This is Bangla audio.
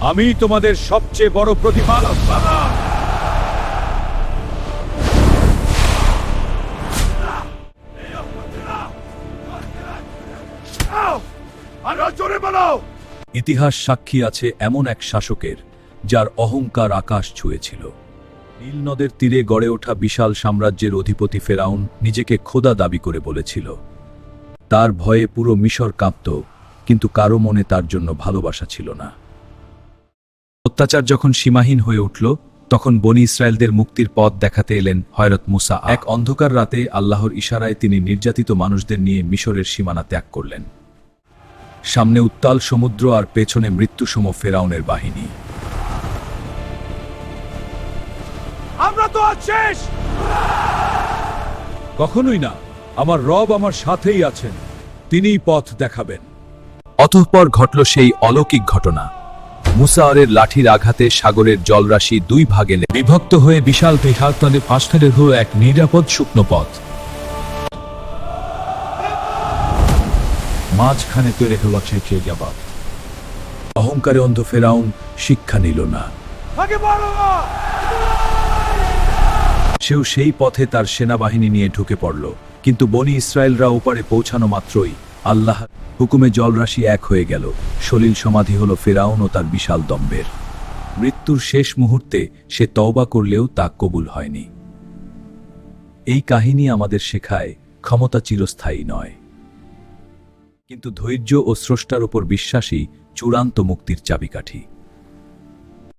আমি তোমাদের সবচেয়ে বড় প্রতিপালক বাবা। ইতিহাস সাক্ষী আছে এমন এক শাসকের যার অহংকার আকাশ ছুঁয়েছিল। নীল নদের তীরে গড়ে ওঠা বিশাল সাম্রাজ্যের অধিপতি ফেরাউন নিজেকে খোদা দাবি করে বলেছিল। তার ভয়ে পুরো মিশর কাঁপত, কিন্তু কারো মনে তার জন্য ভালোবাসা ছিল না। অত্যাচার যখন সীমাহীন হয়ে উঠল, তখন বনি ইসরায়েলদের মুক্তির পথ দেখাতে এলেন হযরত মুসা। এক অন্ধকার রাতে আল্লাহর ইশারায় তিনি নির্যাতিত মানুষদের নিয়ে মিশরের সীমানা ত্যাগ করলেন। সামনে উত্তাল সমুদ্র আর পেছনে মৃত্যুসম ফেরাউনের বাহিনী। আমরা তো আজ শেষ। কখনোই না, আমার রব আমার সাথেই আছেন, তিনিই পথ দেখাবেন। অতঃপর ঘটল সেই অলৌকিক ঘটনা। মুসারের লাঠির আঘাতে সাগরের জলরাশি দুই ভাগে বিভক্ত হয়ে বিশাল বিহারতলে পাঁচখানে হলো এক নিরাপদ শুকনো পথ। মাঝখানে তৈরি হল ছেঁচে যাবা। অহংকারে অন্ধ ফেরাউন শিক্ষা নিল না। সেও সেই পথে তার সেনাবাহিনী নিয়ে ঢুকে পড়ল, কিন্তু বনি ইসরায়েলরা ওপারে পৌঁছানো মাত্রই আল্লাহ হুকুমে জলরাশি এক হয়ে গেল। সলিল সমাধি হলো ফেরাউন ও তার বিশাল দম্ভের। মৃত্যুর শেষ মুহূর্তে সে তওবা করলেও তা কবুল হয়নি। এই কাহিনী আমাদের শেখায় ক্ষমতা চিরস্থায়ী নয়, কিন্তু ধৈর্য ও স্রষ্টার উপর বিশ্বাসই চূড়ান্ত মুক্তির চাবিকাঠি।